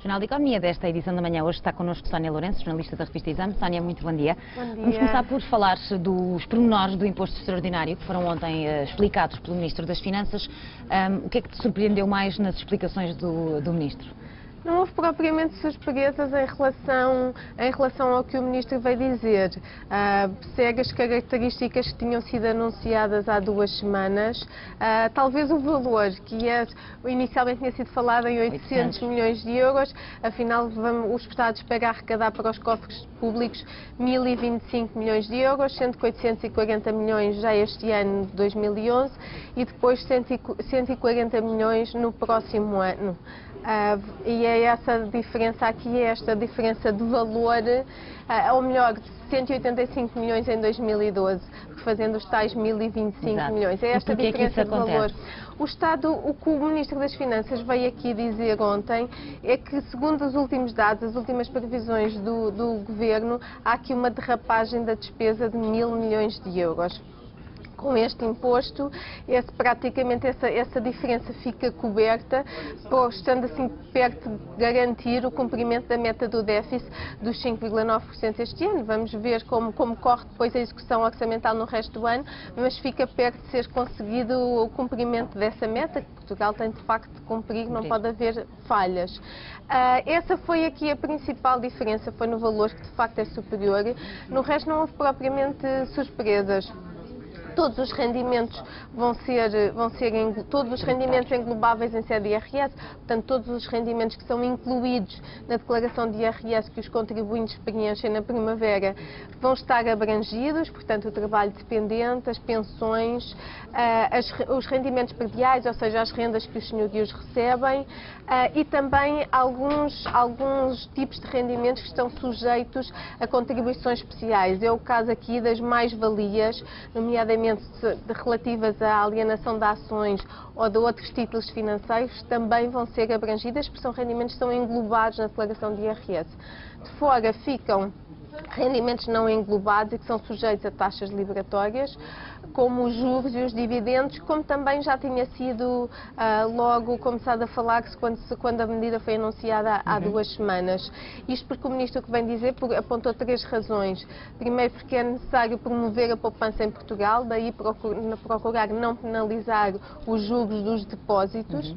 O Jornal de Economia desta edição da manhã hoje está connosco Sónia Lourenço, jornalista da revista Exame. Sónia, muito bom dia. Bom dia. Vamos começar por falar dos pormenores do imposto extraordinário que foram ontem explicados pelo Ministro das Finanças. O que é que te surpreendeu mais nas explicações do Ministro? Não houve propriamente surpresas em relação ao que o Ministro veio dizer. Segue as características que tinham sido anunciadas há 2 semanas. Talvez o valor, que inicialmente tinha sido falado em 800 milhões de euros, afinal o Estado espera arrecadar para os cofres públicos 1.025 milhões de euros, sendo que 840 milhões já este ano de 2011 e depois 140 milhões no próximo ano. E é essa diferença aqui, esta diferença de valor, ou melhor, de 185 milhões em 2012, fazendo os tais 1.025 milhões. É esta diferença de valor. O que o Ministro das Finanças veio aqui dizer ontem é que, segundo os últimos dados, as últimas previsões do Governo, há aqui uma derrapagem da despesa de 1.000 milhões de euros. Com este imposto, praticamente essa diferença fica coberta, estando assim perto de garantir o cumprimento da meta do déficit dos 5,9% este ano. Vamos ver como corre depois a execução orçamental no resto do ano, mas fica perto de ser conseguido o cumprimento dessa meta, que Portugal tem de facto de cumprir, não pode haver falhas. Essa foi aqui a principal diferença, foi no valor que de facto é superior. No resto não houve propriamente surpresas. Todos os rendimentos todos os rendimentos englobáveis em sede de IRS, portanto todos os rendimentos que são incluídos na declaração de IRS que os contribuintes preenchem na primavera vão estar abrangidos, portanto o trabalho dependente, as pensões, os rendimentos prediais, ou seja, as rendas que os senhorios recebem e também alguns tipos de rendimentos que estão sujeitos a contribuições especiais. É o caso aqui das mais-valias, nomeadamente relativas à alienação de ações ou de outros títulos financeiros, também vão ser abrangidas, porque são rendimentos que estão englobados na declaração de IRS. De fora ficam rendimentos não englobados e que são sujeitos a taxas liberatórias, como os juros e os dividendos, como também já tinha sido logo começado a falar-se quando a medida foi anunciada há 2 semanas. Isto porque o Ministro que vem dizer apontou 3 razões. Primeiro, porque é necessário promover a poupança em Portugal, daí procurar não penalizar os juros dos depósitos.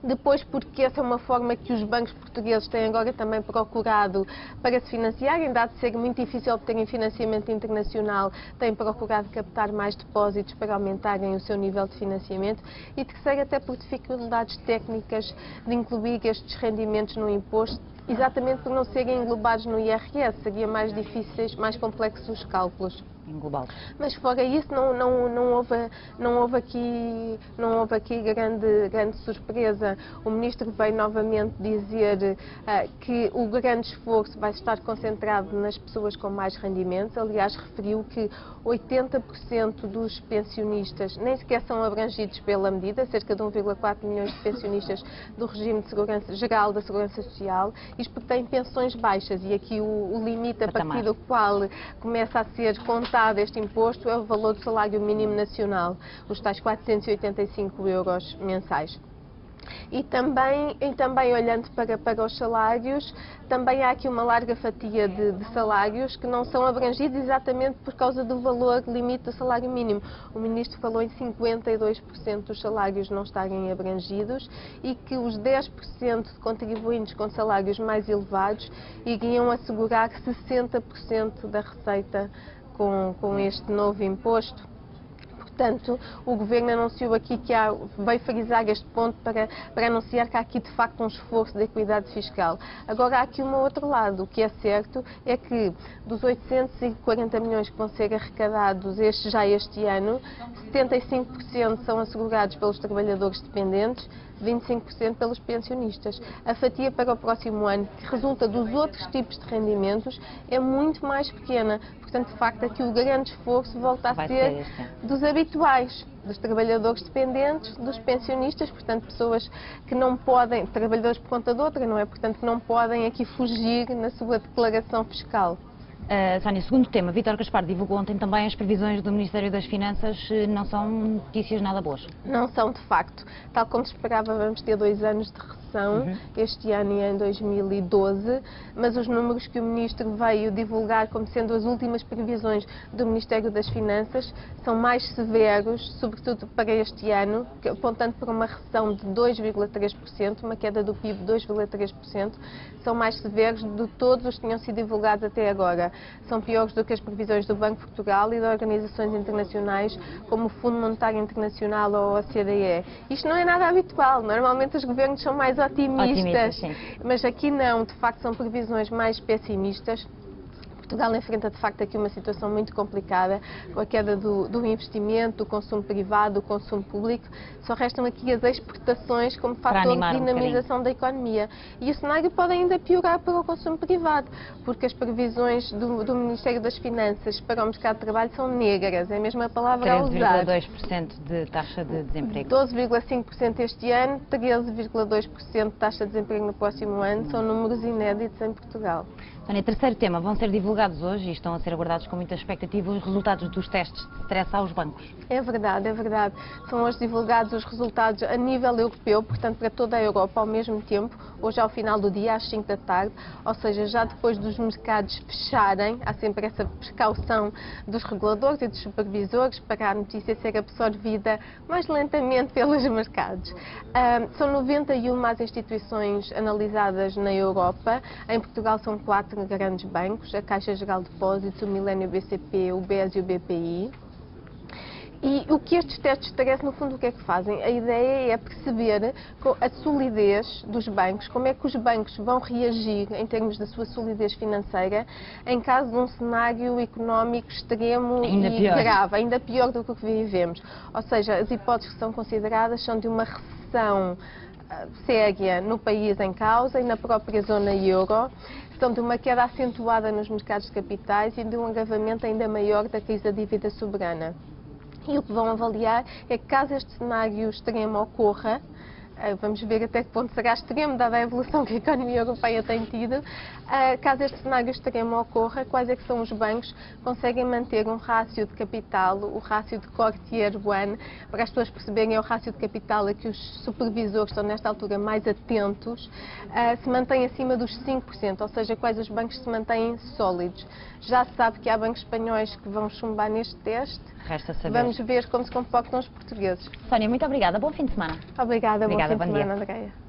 Depois, porque essa é uma forma que os bancos portugueses têm agora também procurado para se financiarem, dado de ser muito difícil obterem financiamento internacional, têm procurado captar mais depósitos para aumentarem o seu nível de financiamento. E terceiro, até por dificuldades técnicas de incluir estes rendimentos no imposto, exatamente por não serem englobados no IRS, seria mais difíceis, mais complexos os cálculos. Mas fora isso não houve aqui grande surpresa. O Ministro veio novamente dizer que o grande esforço vai estar concentrado nas pessoas com mais rendimentos. Aliás, referiu que 80% dos pensionistas nem sequer são abrangidos pela medida, cerca de 1,4 milhões de pensionistas do regime de segurança geral da Segurança Social. Isto porque têm pensões baixas e aqui o limite a partir do qual começa a ser contado este imposto é o valor do salário mínimo nacional, os tais 485 euros mensais. E também olhando para os salários, também há aqui uma larga fatia de salários que não são abrangidos exatamente por causa do valor limite do salário mínimo. O Ministro falou em 52% dos salários não estarem abrangidos e que os 10% de contribuintes com salários mais elevados iriam assegurar 60% da receita com este novo imposto. Portanto, o Governo anunciou aqui veio frisar este ponto para anunciar que há aqui de facto um esforço de equidade fiscal. Agora há aqui um outro lado. O que é certo é que dos 840 milhões que vão ser arrecadados já este ano, 75% são assegurados pelos trabalhadores dependentes, 25% pelos pensionistas. A fatia para o próximo ano, que resulta dos outros tipos de rendimentos, é muito mais pequena. Portanto, de facto, aqui o grande esforço volta a ser dos habituais, dos trabalhadores dependentes, dos pensionistas, portanto, pessoas que não podem, trabalhadores por conta de outra, não é? Portanto, que não podem aqui fugir na sua declaração fiscal. Sónia, segundo tema, Vítor Gaspar divulgou ontem também as previsões do Ministério das Finanças, não são notícias nada boas. Não são, de facto. Tal como se esperava, vamos ter 2 anos de recessão inflação este ano e em 2012, mas os números que o Ministro veio divulgar como sendo as últimas previsões do Ministério das Finanças são mais severos, sobretudo para este ano, apontando para uma recessão de 2,3%, uma queda do PIB de 2,3%, são mais severos de todos os que tinham sido divulgados até agora. São piores do que as previsões do Banco de Portugal e de organizações internacionais como o Fundo Monetário Internacional ou a OCDE. Isto não é nada habitual, normalmente os governos são mais otimistas, mas aqui não, de facto são previsões mais pessimistas. Portugal enfrenta de facto aqui uma situação muito complicada, com a queda do investimento, do consumo privado, do consumo público. Só restam aqui as exportações como fator de dinamização da economia. E o cenário pode ainda piorar para o consumo privado, porque as previsões do Ministério das Finanças para o mercado de trabalho são negras, é a mesma palavra a usar. 13,2% de taxa de desemprego. 12,5% este ano, 13,2% de taxa de desemprego no próximo ano, são números inéditos em Portugal. Sónia, terceiro tema, vão ser divulgados hoje e estão a ser aguardados com muita expectativa os resultados dos testes de stress aos bancos. É verdade, é verdade. São hoje divulgados os resultados a nível europeu, portanto para toda a Europa ao mesmo tempo, hoje ao final do dia, às 5 da tarde, ou seja, já depois dos mercados fecharem, há sempre essa precaução dos reguladores e dos supervisores para a notícia ser absorvida mais lentamente pelos mercados. São 91 as instituições analisadas na Europa, em Portugal são 4 grandes bancos, a Caixa Geral de Depósitos, o Millennium BCP, o BES e o BPI. E o que estes testes de stress, no fundo, o que é que fazem? A ideia é perceber a solidez dos bancos, como é que os bancos vão reagir em termos da sua solidez financeira em caso de um cenário económico extremo e grave, ainda pior do que o que vivemos. Ou seja, as hipóteses que são consideradas são de uma recessão séria no país em causa e na própria zona euro, são de uma queda acentuada nos mercados de capitais e de um agravamento ainda maior da crise da dívida soberana. E o que vão avaliar é que, caso este cenário extremo ocorra, vamos ver até que ponto será extremo, dada a evolução que a economia europeia tem tido, caso este cenário extremo ocorra, quais é que são os bancos que conseguem manter um rácio de capital, o rácio de Core Tier 1, para as pessoas perceberem, é o rácio de capital a que os supervisores estão nesta altura mais atentos, se mantém acima dos 5%, ou seja, quais os bancos se mantêm sólidos. Já se sabe que há bancos espanhóis que vão chumbar neste teste. Resta saber. Vamos ver como se comportam os portugueses. Sónia, muito obrigada. Bom fim de semana. Obrigada, bom fim de bom semana, dia. Andreia.